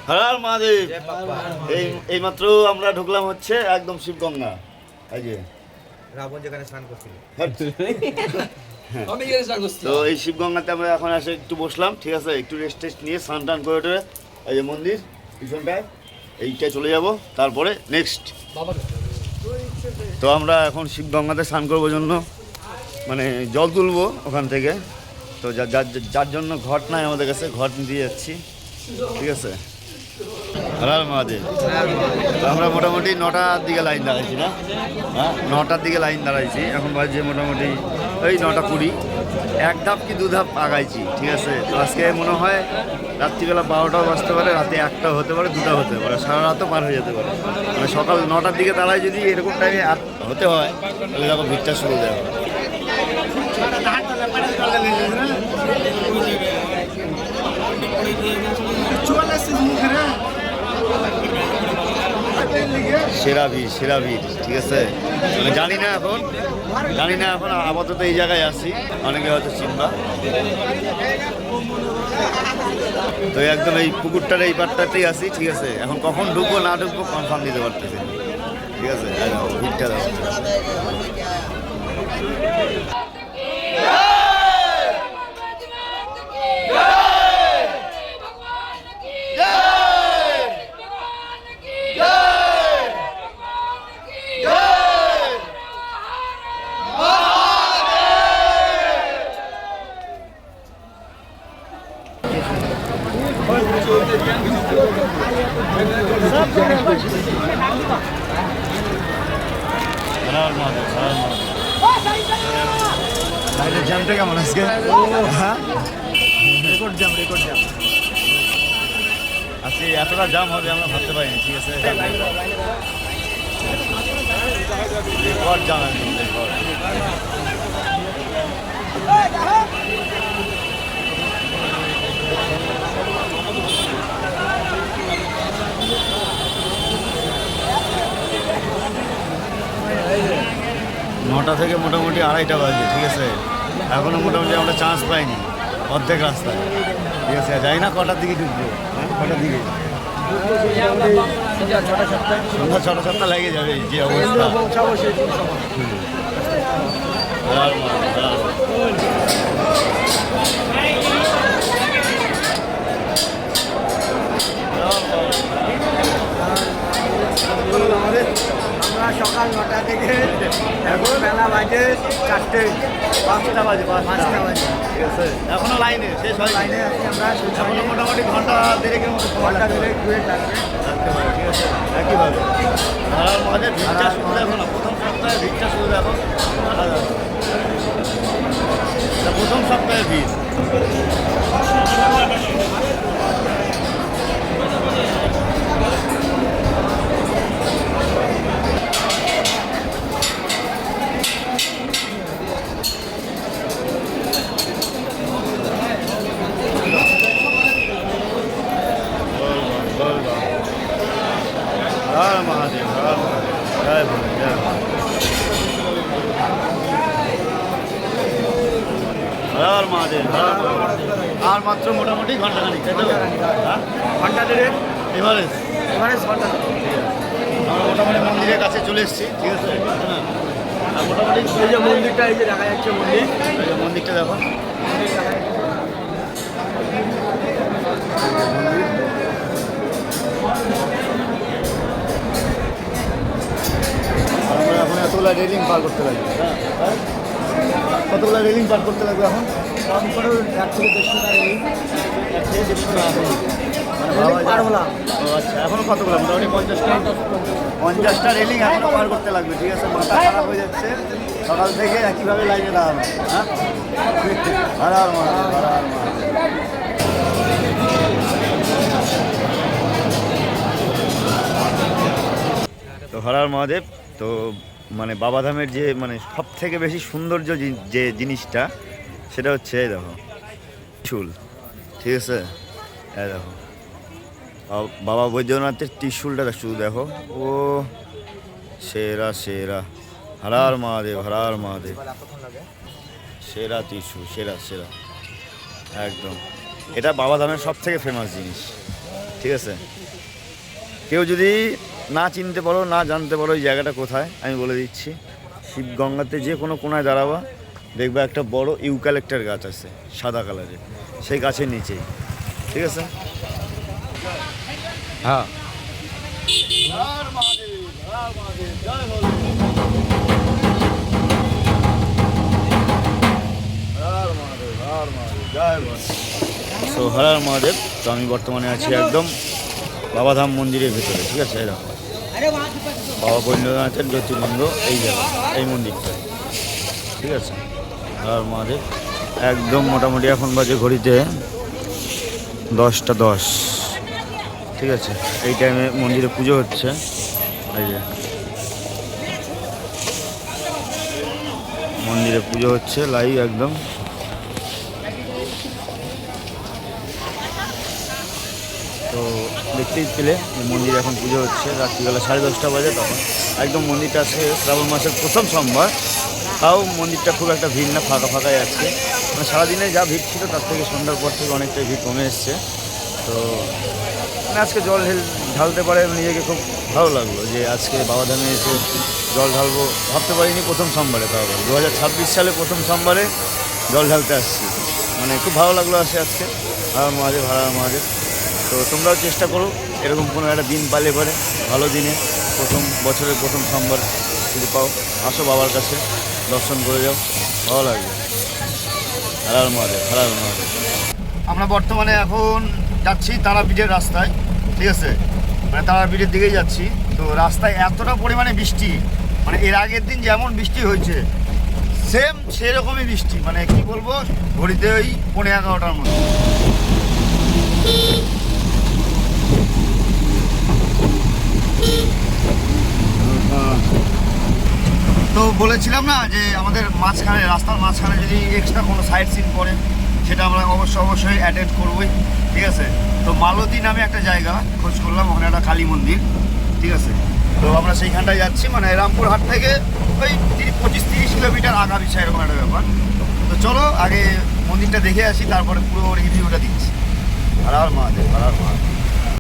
হর মহাদেব। এইমাত্র আমরা ঢুকলাম হচ্ছে একদম শিবগঙ্গা। এই যে রাবণ যেখানে স্নান করছিল তো এই শিবগঙ্গাতে আমরা এখন এসে একটু বসলাম, ঠিক আছে, একটু রেস্ট টেস্ট নিয়ে স্নান টান করে টরে এই যে মন্দির পিছনটায় এইটায় চলে যাব, তারপরে নেক্সট। তো আমরা এখন শিবগঙ্গাতে স্নান করবো জন্য মানে জল তুলবো ওখান থেকে। তো যার জন্য ঘট নাই আমাদের কাছে, ঘট দিয়ে যাচ্ছি, ঠিক আছে। হর হর মহাদেব। আমরা মোটামুটি 9টার দিকে লাইন দাঁড়াইছি না, হ্যাঁ 9টার দিকে লাইন দাঁড়াইছি। এখন বাজছে মোটামুটি ওই 9:20। 1 ধাপ কি 2 ধাপ আগাইছি, ঠিক আছে। তো আজকে মনে হয় রাত্রিবেলা 12টাও বাজতে পারে, রাতে 1টা হতে পারে, 2টা হতে পারে, সারা রাতও পার হয়ে যেতে পারে। মানে সকাল 9টার দিকে দাঁড়ায় যদি এরকম টাইমে হতে হয় তাহলে দেখো ভিড়টা শুরু দেওয়া হয়। সেরা ভিড়, ঠিক আছে। মানে জানি না এখন আপাতত এই জায়গায় আছি, অনেকে হয়তো চিনবা। তো একদম এই পুকুরটার এই পাটটাতেই আছি, ঠিক আছে। এখন কখন ঢুকবো না ঢুকবো কনফার্ম দিতে পারতেছি, ঠিক আছে। ভিড়টা দেখো। জ্যামটা কেমন আজকে? রেকর্ড জ্যাম আজকে এতটা জাম হবে আমরা ভাবতে পারিনি, ঠিক আছে। রেকর্ড জাম একদম রেকর্ড। নটা থেকে মোটামুটি 2:30টা বাজে, ঠিক আছে। এখনও মোটামুটি আমরা চান্স পাইনি, অর্ধেক রাস্তায়, ঠিক আছে। যাই না কটার দিকে ঢুকবো, কটার দিকে? সন্ধ্যা 6-7টা লেগে যাবে যে অবস্থা। আমরা সকাল 9টা থেকে এখন বেলা বাজে 4টে, 5টা বাজে, ঠিক আছে। এখনো লাইনে শেষ হয়, লাইনে আছি আমরা। এখনো মোটামুটি ঘন্টা 1.5-এর মতো ঘন্টা ধরে ঘুরে থাকবে, ঠিক আছে। একইভাবে আমাদের ভিড়টা শুরু দেখো না, প্রথম সপ্তাহে ভিড়টা শুরু দেখো। প্রথম সপ্তাহে ভিড়। হর মহাদেব, হর মহাদেব, জয় ভোলে, জয় ভোলে। হর মহাদেব, হর মহাদেব। আর মাত্র মোটামুটি ঘন্টাখানিক, তাই তো? ঘন্টা ধরে এভারেজ ঘন্টা। আমরা মোটামুটি মন্দিরের কাছে চলে এসেছি, ঠিক আছে। আর মোটামুটি এই যে মন্দিরটা, এই যে দেখা যাচ্ছে মন্দির, মন্দিরটা দেখো। আমরা এখন এতগুলো রেলিং পার করতে লাগবে, কতগুলো রেলিং পার করতে লাগবে এখন? কম করে 1 থেকে 150টা রেলিং। 1 থেকে 150 পার হলাম। ও আচ্ছা, এখনো কতগুলো? মোটামুটি 50টা রেলিং এখনো পার করতে লাগবে, ঠিক আছে। মাথা খারাপ হয়ে যাচ্ছে, সকাল থেকে একইভাবে লাইনে দাঁড়ানো। হ্যাঁ, হর হর মহাদেব, হর হর মহাদেব। তো হর হর মহাদেব। তো মানে বাবাধামের যে মানে সব থেকে বেশি সৌন্দর্য যে জিনিসটা সেটা হচ্ছে এই দেখো ত্রিশূল, ঠিক আছে। এই দেখো বাবা বৈদ্যনাথের ত্রিশূলটা শুধু দেখো, ও সেরা সেরা। হর হর মহাদেব, হর হর মহাদেব। সেরা ত্রিশূল, সেরা একদম। এটা বাবাধামের সব থেকে ফেমাস জিনিস, ঠিক ঠিক আছে? কেউ যদি না চিনতে পারো, না জানতে পারো এই জায়গাটা কোথায়, আমি বলে দিচ্ছি। শিবগঙ্গাতে যে কোনো কোনায় দাঁড়াবা, দেখবা একটা বড় ইউক্যালিপ্টাস গাছ আছে সাদা কালারের, সেই গাছের নিচেই, ঠিক আছে? হ্যাঁ, সো হর মহাদেব। তো আমি বর্তমানে আছি একদম বাবাধাম মন্দিরের ভেতরে, ঠিক আছে? এরকম বাবা বৈদ্যনাথের জ্যোতির্লিঙ্গ এই জায়গা, এই মন্দিরটা, ঠিক আছে? হর মহাদেব। একদম মোটামুটি এখন বাজে ঘড়িতে 10টা 10, ঠিক আছে? এই টাইমে মন্দিরে পুজো হচ্ছে। এই যে মন্দিরে পুজো হচ্ছে লাইভ একদম। তো দেখতেই পেলে মন্দিরে এখন পুজো হচ্ছে, রাত্রিবেলা 10:30 বাজে। তখন একদম মন্দিরটা আছে শ্রাবণ মাসের প্রথম সোমবার, তাও মন্দিরটা খুব একটা ভিড় না, ফাঁকা ফাঁকাই আছে। মানে সারাদিনে যা ভিড় ছিল তার থেকে সন্ধ্যার পর থেকে অনেকটাই ভিড় কমে এসছে। তো মানে আজকে জল ঢালতে পারে নিজেকে খুব ভালো লাগলো যে আজকে বাবাধামে এসে জল ঢালবো, ভাবতে পারিনি প্রথম সোমবারে, তাও 2026 সালে প্রথম সোমবারে জল ঢালতে আসছি। মানে খুব ভালো লাগলো আসে আজকে। হর মহাদেব, হর মহাদেব। তো তোমরাও চেষ্টা করো এরকম কোনো একটা দিন পালে পরে, ভালো দিনে, বছরের প্রথম সোমবার যদি পাও, আসো বাবার কাছে, দর্শন করে যাও, ভালো লাগবে। হর মহাদেব, হর মহাদেব। আমরা বর্তমানে এখন যাচ্ছি তারাপীঠের রাস্তায়, ঠিক আছে? মানে তারাপীঠের দিকেই যাচ্ছি। তো রাস্তায় এতটা পরিমাণে বৃষ্টি, মানে এর আগের দিন যেমন বৃষ্টি হয়েছে সেম সেরকমই বৃষ্টি। মানে কি বলবো, ঘড়িতে ওই 11:30টার মতো। তো বলেছিলাম না যে আমাদের মাঝখানে, রাস্তার মাঝখানে যদি এক্সট্রা কোনো সাইড সিন পড়ে, সেটা আমরা অবশ্যই অ্যাটেন্ড করবোই, ঠিক আছে? তো মালতী নামে একটা জায়গা খোঁজ করলাম, ওখানে একটা কালী মন্দির, ঠিক আছে? তো আমরা সেইখানটায় যাচ্ছি, মানে রামপুরহাট থেকে ওই 25-30 কিলোমিটার আগা পিছা এরকম একটা ব্যাপার। তো চলো আগে মন্দিরটা দেখে আসি, তারপরে পুরো রিভিউটা দিচ্ছি। হর হর মহাদেব, হর হর মহাদেব।